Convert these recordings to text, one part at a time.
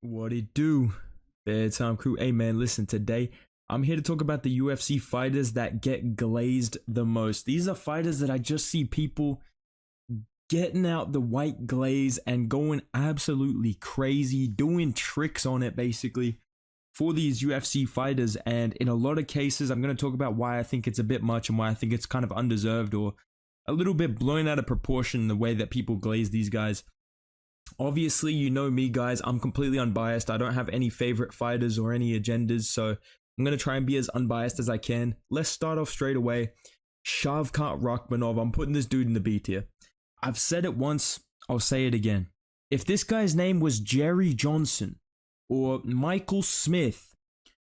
What it do? Bedtime crew. Hey man, listen, today I'm here to talk about the UFC fighters that get glazed the most. These are fighters that I just see people getting out the white glaze and going absolutely crazy, doing tricks on it basically for these UFC fighters. And in a lot of cases, I'm going to talk about why I think it's a bit much and why I think it's kind of undeserved or a little bit blown out of proportion the way that people glaze these guys. Obviously, you know me, guys. I'm completely unbiased. I don't have any favorite fighters or any agendas, so I'm going to try and be as unbiased as I can. Let's start off straight away. Shavkat Rakhmonov. I'm putting this dude in the B tier. I've said it once, I'll say it again. If this guy's name was Jerry Johnson or Michael Smith,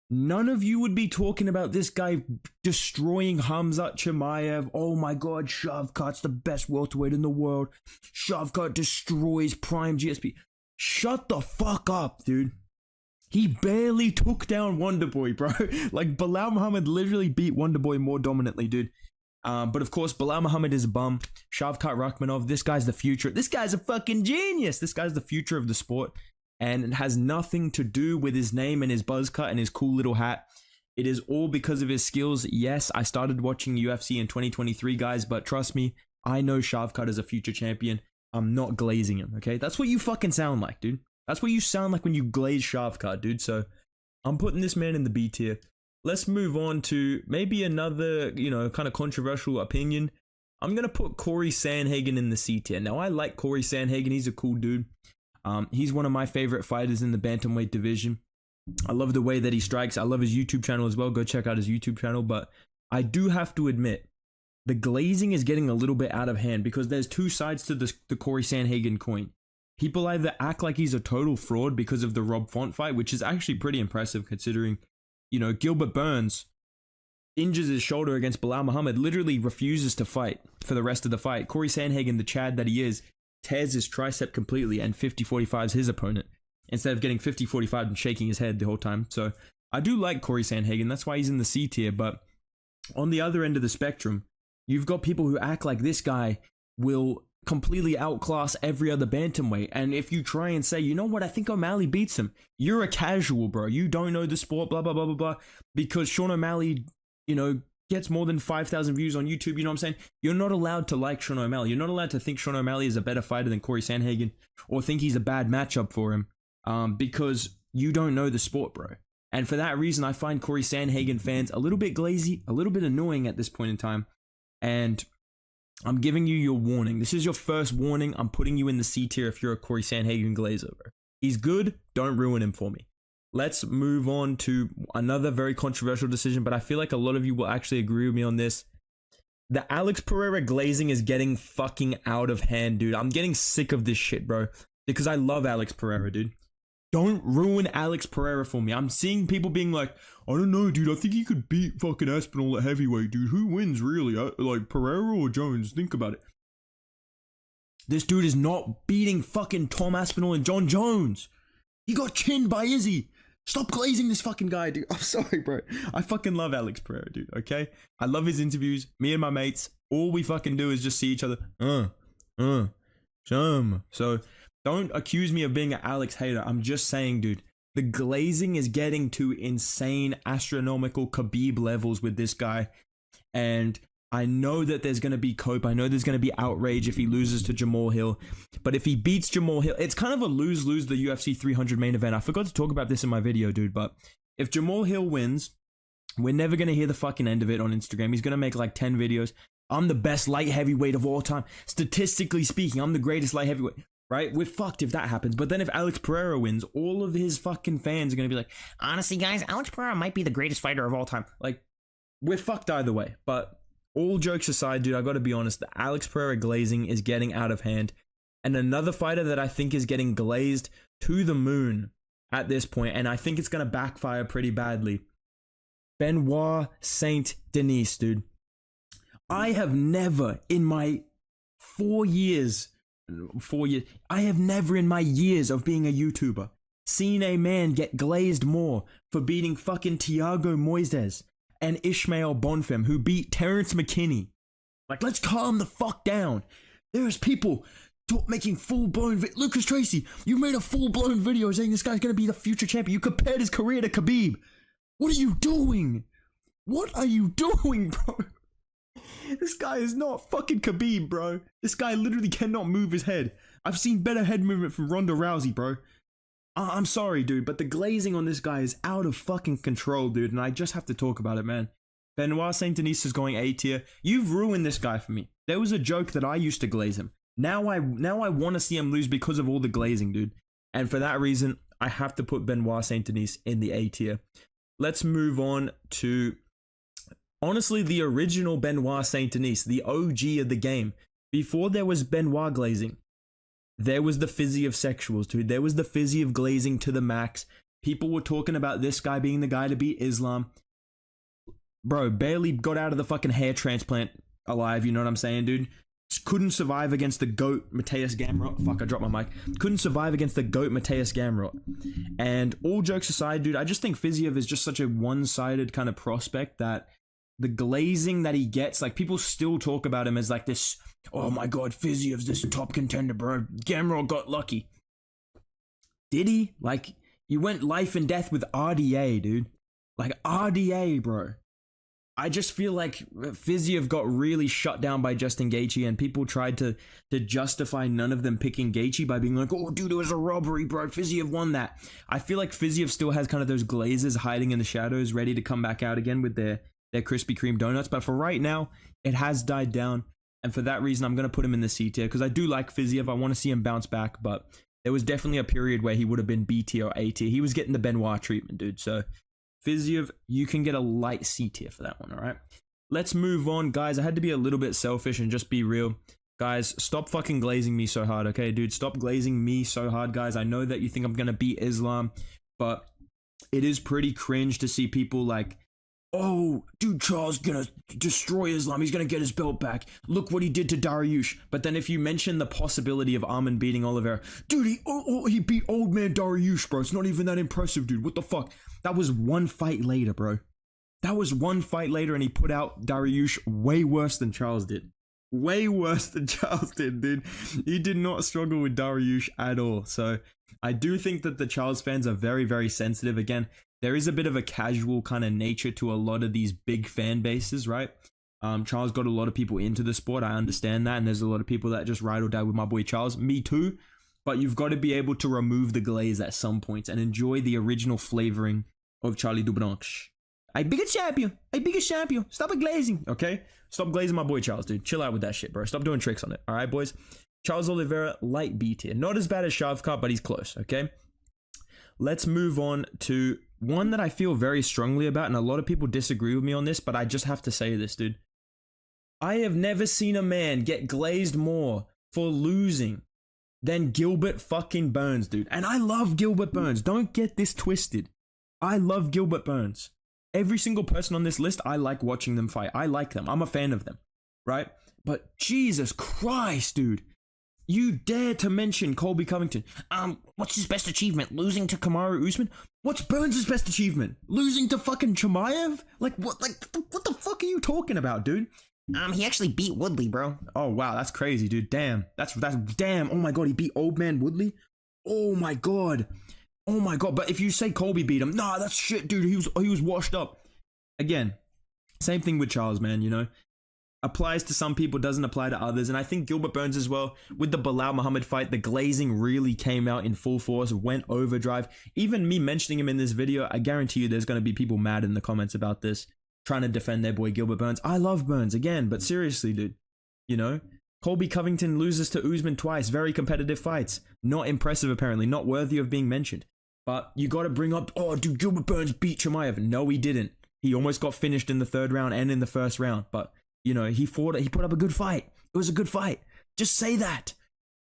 none of you would be talking about this guy destroying Khamzat Chimaev. Oh my god, Shavkat's the best welterweight in the world. Shavkat destroys prime GSP. Shut the fuck up, dude. He barely took down Wonderboy, bro. Like, Bilal Muhammad literally beat Wonderboy more dominantly, dude. But of course, Bilal Muhammad is a bum. Shavkat Rakhmonov, this guy's the future. This guy's a fucking genius. This guy's the future of the sport. And it has nothing to do with his name and his buzz cut and his cool little hat. It is all because of his skills. Yes, I started watching UFC in 2023, guys, but trust me, I know Shavkat is a future champion. I'm not glazing him, okay? That's what you fucking sound like, dude. That's what you sound like when you glaze Shavkat, dude. So I'm putting this man in the B tier. Let's move on to maybe another, kind of controversial opinion. I'm going to put Corey Sandhagen in the C tier. Now, I like Corey Sandhagen. He's a cool dude. He's one of my favorite fighters in the bantamweight division. I love the way that he strikes. I love his YouTube channel as well. Go check out his YouTube channel. But I do have to admit, the glazing is getting a little bit out of hand because there's two sides to the Corey Sandhagen coin. People either act like he's a total fraud because of the Rob Font fight, which is actually pretty impressive considering, Gilbert Burns injures his shoulder against Bilal Muhammad, literally refuses to fight for the rest of the fight. Corey Sandhagen, the Chad that he is, tears his tricep completely and 50-45's his opponent instead of getting 50-45 and shaking his head the whole time. So I do like Corey Sandhagen. That's why he's in the C tier. But on the other end of the spectrum, you've got people who act like this guy will completely outclass every other bantamweight. And if you try and say, you know what, I think O'Malley beats him, you're a casual, bro. You don't know the sport, blah, blah, blah, blah, blah. Because Sean O'Malley, gets more than 5,000 views on YouTube, you know what I'm saying? You're not allowed to like Sean O'Malley. You're not allowed to think Sean O'Malley is a better fighter than Corey Sandhagen or think he's a bad matchup for him because you don't know the sport, bro. And for that reason, I find Corey Sandhagen fans a little bit glazy, a little bit annoying at this point in time. And I'm giving you your warning. This is your first warning. I'm putting you in the C tier if you're a Corey Sandhagen glazer, bro. He's good. Don't ruin him for me. Let's move on to another very controversial decision, but I feel like a lot of you will actually agree with me on this. The Alex Pereira glazing is getting fucking out of hand, dude. I'm getting sick of this shit, bro, because I love Alex Pereira, dude. Don't ruin Alex Pereira for me. I'm seeing people being like, I don't know, dude. I think he could beat fucking Aspinall at heavyweight, dude. Who wins, really? Like, Pereira or Jones? Think about it. This dude is not beating fucking Tom Aspinall and John Jones. He got chinned by Izzy. Stop glazing this fucking guy, dude. I'm sorry, bro. I fucking love Alex Pereira, dude, okay? I love his interviews. Me and my mates, all we fucking do is just see each other. So don't accuse me of being an Alex hater. I'm just saying, dude, the glazing is getting to insane, astronomical Khabib levels with this guy. And I know that there's going to be cope. I know there's going to be outrage if he loses to Jamal Hill. But if he beats Jamal Hill, it's kind of a lose-lose the UFC 300 main event. I forgot to talk about this in my video, dude. But if Jamal Hill wins, we're never going to hear the fucking end of it on Instagram. He's going to make like 10 videos. I'm the best light heavyweight of all time. Statistically speaking, I'm the greatest light heavyweight. Right? We're fucked if that happens. But then if Alex Pereira wins, all of his fucking fans are going to be like, honestly, guys, Alex Pereira might be the greatest fighter of all time. Like, we're fucked either way. But all jokes aside, dude, I gotta be honest, the Alex Pereira glazing is getting out of hand. And another fighter that I think is getting glazed to the moon at this point, and I think it's gonna backfire pretty badly, Benoit Saint Denis, dude. I have never in my 4 years, I have never in my years of being a YouTuber seen a man get glazed more for beating fucking Thiago Moises and Ishmael Bonfim, who beat Terrence McKinney. Like, let's calm the fuck down. There's people making full-blown Lucas Tracy, you made a full-blown video saying this guy's gonna be the future champion. You compared his career to Khabib. What are you doing? What are you doing, bro? This guy is not fucking Khabib, bro. This guy literally cannot move his head. I've seen better head movement from Ronda Rousey, bro. I'm sorry, dude, but the glazing on this guy is out of fucking control, dude, and I just have to talk about it, man. Benoit Saint Denis is going A tier. You've ruined this guy for me. There was a joke that I used to glaze him. Now I want to see him lose because of all the glazing, dude. And for that reason, I have to put Benoit Saint Denis in the A tier. Let's move on to, honestly, the original Benoit Saint Denis, the OG of the game. Before there was Benoit glazing, there was the fizzy of sexuals, dude. There was the fizzy of glazing to the max. People were talking about this guy being the guy to beat Islam. Bro, barely got out of the fucking hair transplant alive, you know what I'm saying, dude? Couldn't survive against the GOAT, Mateus Gamrot. Fuck, I dropped my mic. Couldn't survive against the GOAT, Mateus Gamrot. And all jokes aside, dude, I just think Fiziev is just such a one-sided kind of prospect that the glazing that he gets, like, people still talk about him as like this, oh my god, Fiziev's this top contender, bro. Gamrot got lucky. Did he? Like, you went life and death with RDA, dude. Like, RDA, bro. I just feel like Fiziev got really shut down by Justin Gaethje, and people tried to justify none of them picking Gaethje by being like, oh, dude, it was a robbery, bro. Fiziev won that. I feel like Fiziev still has kind of those glazes hiding in the shadows, ready to come back out again with their Krispy Kreme donuts. But for right now, it has died down. And for that reason, I'm going to put him in the C tier because I do like Fiziev. I want to see him bounce back, but there was definitely a period where he would have been B tier or A tier. He was getting the Benoit treatment, dude. So Fiziev, you can get a light C tier for that one, all right? Let's move on, guys. I had to be a little bit selfish and just be real. Guys, stop fucking glazing me so hard, okay, dude? Stop glazing me so hard, guys. I know that you think I'm going to beat Islam, but it is pretty cringe to see people like, oh, dude, Charles gonna destroy Islam. He's gonna get his belt back. Look what he did to Dariush. But then if you mention the possibility of Arman beating Oliveira, dude, he beat old man Dariush, bro. It's not even that impressive, dude. What the fuck? That was one fight later, bro. That was one fight later, and he put out Dariush way worse than Charles did. Way worse than Charles did, dude. He did not struggle with Dariush at all. So I do think that the Charles fans are very, very sensitive. Again, there is a bit of a casual kind of nature to a lot of these big fan bases, right? Charles got a lot of people into the sport. I understand that. And there's a lot of people that just ride or die with my boy Charles. Me too. But you've got to be able to remove the glaze at some points and enjoy the original flavoring of Charlie Dubranche. I biggest champion. Stop it glazing, okay? Stop glazing my boy Charles, dude. Chill out with that shit, bro. Stop doing tricks on it. All right, boys? Charles Oliveira, light B tier. Not as bad as Shavkat, but he's close, okay? Let's move on to one that I feel very strongly about, and a lot of people disagree with me on this, but I just have to say this, dude. I have never seen a man get glazed more for losing than Gilbert fucking Burns, dude. And I love Gilbert Burns. Don't get this twisted. I love Gilbert Burns. Every single person on this list, I like watching them fight. I like them. I'm a fan of them, right? But Jesus Christ, dude. You dare to mention Colby Covington. What's his best achievement? Losing to Kamaru Usman? What's Burns' best achievement? Losing to fucking Chimaev? Like, what the fuck are you talking about, dude? He actually beat Woodley, bro. Oh, wow, that's crazy, dude. Damn. That's damn. Oh my god, he beat old man Woodley? Oh my god. Oh my god. But if you say Colby beat him, nah, that's shit, dude. He was washed up. Again, same thing with Charles, man, you know? Applies to some people, doesn't apply to others. And I think Gilbert Burns as well, with the Bilal Muhammad fight, the glazing really came out in full force, went overdrive. Even me mentioning him in this video, I guarantee you there's going to be people mad in the comments about this, trying to defend their boy Gilbert Burns. I love Burns, again, but seriously, dude, you know? Colby Covington loses to Usman twice, very competitive fights. Not impressive, apparently, not worthy of being mentioned. But you got to bring up, oh, dude, Gilbert Burns beat Chimaev. No, he didn't. He almost got finished in the third round and in the first round, but you know, he put up a good fight. It was a good fight. Just say that.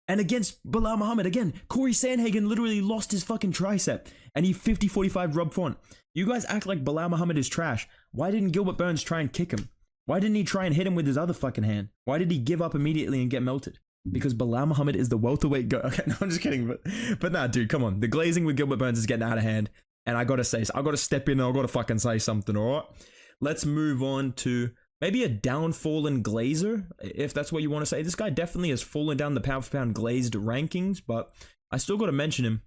And against Bilal Muhammad, again, Corey Sandhagen literally lost his fucking tricep. And he 50-45 Rob Font. You guys act like Bilal Muhammad is trash. Why didn't Gilbert Burns try and kick him? Why didn't he try and hit him with his other fucking hand? Why did he give up immediately and get melted? Because Bilal Muhammad is the welterweight go. Okay, no, I'm just kidding. But nah, dude, come on. The glazing with Gilbert Burns is getting out of hand. And I gotta step in and I gotta fucking say something, alright? Let's move on to maybe a downfall in Glazer, if that's what you want to say. This guy definitely has fallen down the pound for pound glazed rankings, but I still got to mention him.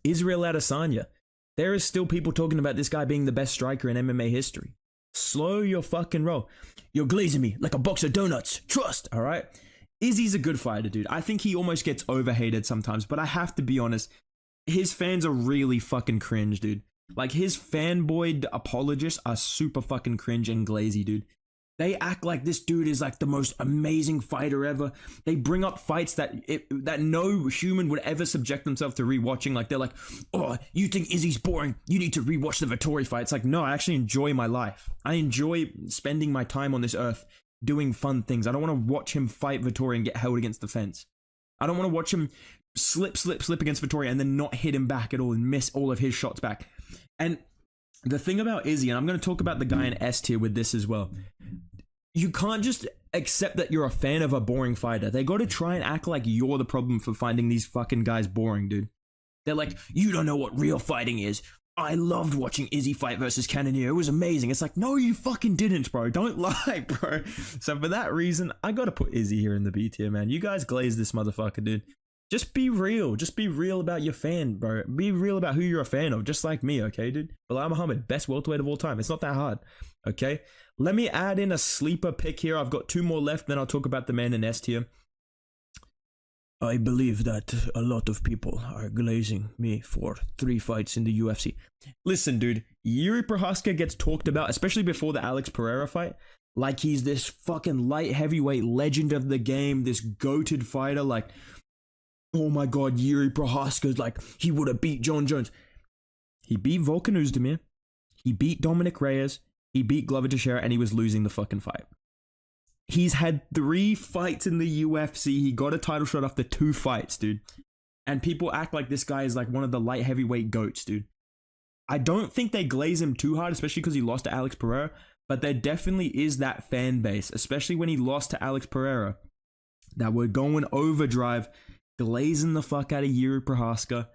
Israel Adesanya. There is still people talking about this guy being the best striker in MMA history. Slow your fucking roll. You're glazing me like a box of donuts. Trust, all right? Izzy's a good fighter, dude. I think he almost gets overhated sometimes, but I have to be honest, his fans are really fucking cringe, dude. Like, his fanboy apologists are super fucking cringe and glazy, dude. They act like this dude is like the most amazing fighter ever. They bring up fights that no human would ever subject themselves to rewatching. Like, they're like, oh, you think Izzy's boring? You need to rewatch the Vettori fight. It's like, no, I actually enjoy my life. I enjoy spending my time on this earth doing fun things. I don't want to watch him fight Vettori and get held against the fence. I don't want to watch him slip against Vettori and then not hit him back at all and miss all of his shots back. And the thing about Izzy, and I'm going to talk about the guy in S tier with this as well, you can't just accept that you're a fan of a boring fighter. They got to try and act like you're the problem for finding these fucking guys boring, dude. They're like, you don't know what real fighting is. I loved watching Izzy fight versus Cannonier. It was amazing. It's like, no, you fucking didn't, bro. Don't lie, bro. So for that reason, I got to put Izzy here in the B tier, man. You guys glaze this motherfucker, dude. Just be real. Just be real about your fan, bro. Be real about who you're a fan of, just like me, okay, dude? Bilal Muhammad, best welterweight of all time. It's not that hard, okay? Let me add in a sleeper pick here. I've got 2 more left, then I'll talk about the man in S tier. I believe that a lot of people are glazing me for 3 fights in the UFC. Listen, dude, Yuri Prochazka gets talked about, especially before the Alex Pereira fight, like he's this fucking light heavyweight legend of the game, this goated fighter, like, oh my god, Yuri Prochazka's like, he would have beat John Jones. He beat Volkan Oezdemir, he beat Dominic Reyes, he beat Glover Teixeira, and he was losing the fucking fight. He's had 3 fights in the UFC. He got a title shot after 2 fights, dude. And people act like this guy is like one of the light heavyweight goats, dude. I don't think they glaze him too hard, especially because he lost to Alex Pereira. But there definitely is that fan base, especially when he lost to Alex Pereira, that were going overdrive, glazing the fuck out of Yuri Prochazka,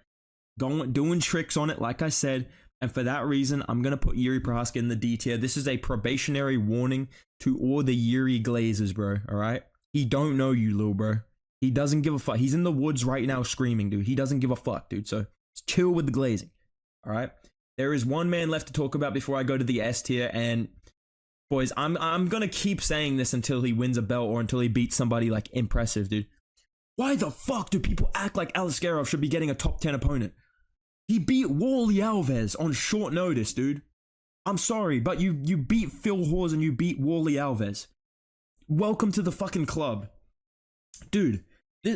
doing tricks on it, like I said. And for that reason, I'm going to put Yuri Prochazka in the D tier. This is a probationary warning to all the Yuri glazers, bro, all right? He don't know you, little bro. He doesn't give a fuck. He's in the woods right now screaming, dude. He doesn't give a fuck, dude. So chill with the glazing, all right? There is one man left to talk about before I go to the S tier. And boys, I'm going to keep saying this until he wins a belt or until he beats somebody like impressive, dude. Why the fuck do people act like Aliskerov should be getting a top 10 opponent? He beat Wally Alves on short notice, dude. I'm sorry, but you beat Phil Hawes and you beat Wally Alves. Welcome to the fucking club. Dude,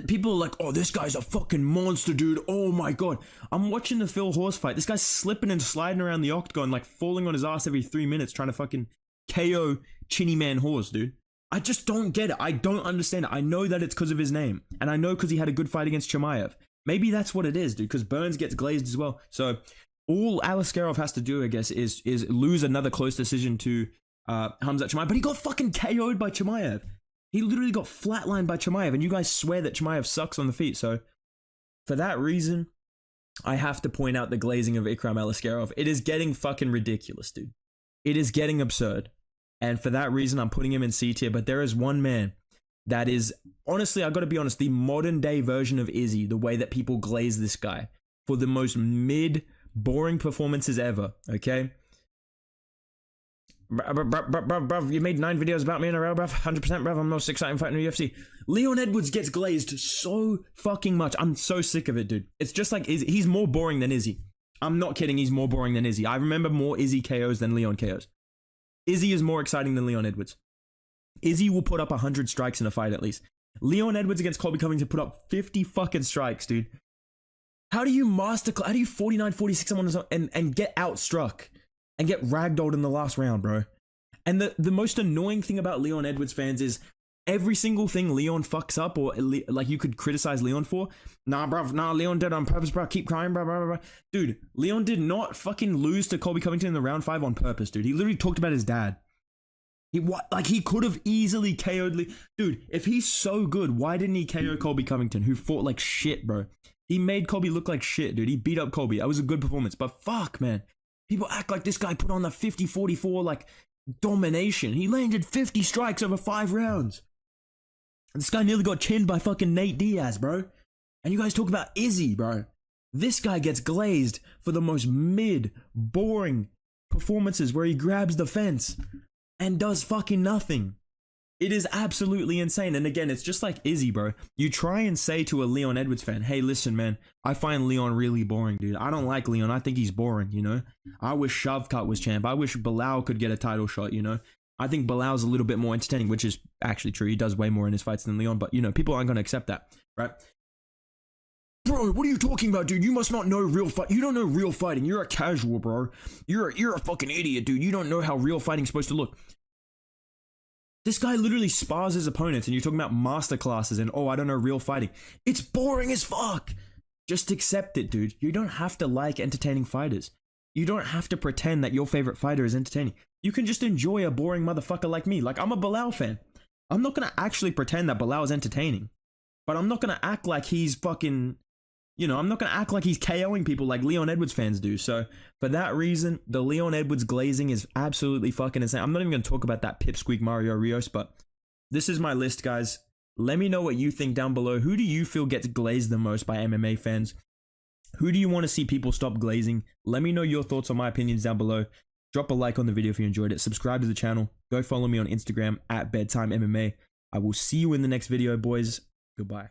people are like, oh, this guy's a fucking monster, dude. Oh my god. I'm watching the Phil Hawes fight. This guy's slipping and sliding around the octagon, like falling on his ass every 3 minutes trying to fucking KO Chinny Man Hawes, dude. I just don't get it. I don't understand it. I know that it's because of his name. And I know because he had a good fight against Chimaev. Maybe that's what it is, dude, because Burns gets glazed as well. So all Aliskerov has to do, I guess, is lose another close decision to Khamzat Chimaev. But he got fucking KO'd by Chimaev. He literally got flatlined by Chimaev, and you guys swear that Chimaev sucks on the feet. So for that reason, I have to point out the glazing of Ikram Aliskerov. It is getting fucking ridiculous, dude. It is getting absurd. And for that reason, I'm putting him in C tier. But there is one man that is, honestly, I gotta be honest, the modern day version of Izzy, the way that people glaze this guy for the most boring performances ever, okay? Bruv, you made 9 videos about me in a row, bruv. 100%, bruv. I'm the most exciting fighter in the UFC. Leon Edwards gets glazed so fucking much. I'm so sick of it, dude. It's just like Izzy. He's more boring than Izzy. I'm not kidding. He's more boring than Izzy. I remember more Izzy KOs than Leon KOs. Izzy is more exciting than Leon Edwards. Izzy will put up 100 strikes in a fight at least. Leon Edwards against Colby Covington put up 50 fucking strikes, dude. How do you 49-46 and get outstruck and get ragdolled in the last round, bro? And the most annoying thing about Leon Edwards fans is every single thing Leon fucks up or like you could criticize Leon for. Nah, Leon did it on purpose, bro. Keep crying, bro. Dude, Leon did not fucking lose to Colby Covington in the round 5 on purpose, dude. He literally talked about his dad. He could have easily KO'd dude, if he's so good, why didn't he KO Colby Covington, who fought like shit, bro? He made Colby look like shit, dude. He beat up Colby. That was a good performance. But fuck, man. People act like this guy put on the 50-44, like, domination. He landed 50 strikes over 5 rounds. And this guy nearly got chinned by fucking Nate Diaz, bro. And you guys talk about Izzy, bro. This guy gets glazed for the most mid, boring performances where he grabs the fence and does fucking nothing. It is absolutely insane. And again, it's just like Izzy, bro. You try and say to a Leon Edwards fan, hey, listen, man, I find Leon really boring, dude. I don't like Leon. I think he's boring, you know? I wish Shavkat was champ. I wish Bilal could get a title shot, you know? I think Bilal's a little bit more entertaining, which is actually true. He does way more in his fights than Leon, but, you know, people aren't going to accept that, right? Bro, what are you talking about, dude? You must not know real fight. You don't know real fighting. You're a casual, bro. You're a fucking idiot, dude. You don't know how real fighting's supposed to look. This guy literally spars his opponents, and you're talking about master classes and, oh, I don't know real fighting. It's boring as fuck. Just accept it, dude. You don't have to like entertaining fighters. You don't have to pretend that your favorite fighter is entertaining. You can just enjoy a boring motherfucker like me. Like, I'm a Bilal fan. I'm not gonna actually pretend that Bilal is entertaining. But I'm not gonna act like he's fucking... You know, I'm not going to act like he's KOing people like Leon Edwards fans do. So, for that reason, the Leon Edwards glazing is absolutely fucking insane. I'm not even going to talk about that pipsqueak Mario Rios, but this is my list, guys. Let me know what you think down below. Who do you feel gets glazed the most by MMA fans? Who do you want to see people stop glazing? Let me know your thoughts on my opinions down below. Drop a like on the video if you enjoyed it. Subscribe to the channel. Go follow me on Instagram at BedtimeMMA. I will see you in the next video, boys. Goodbye.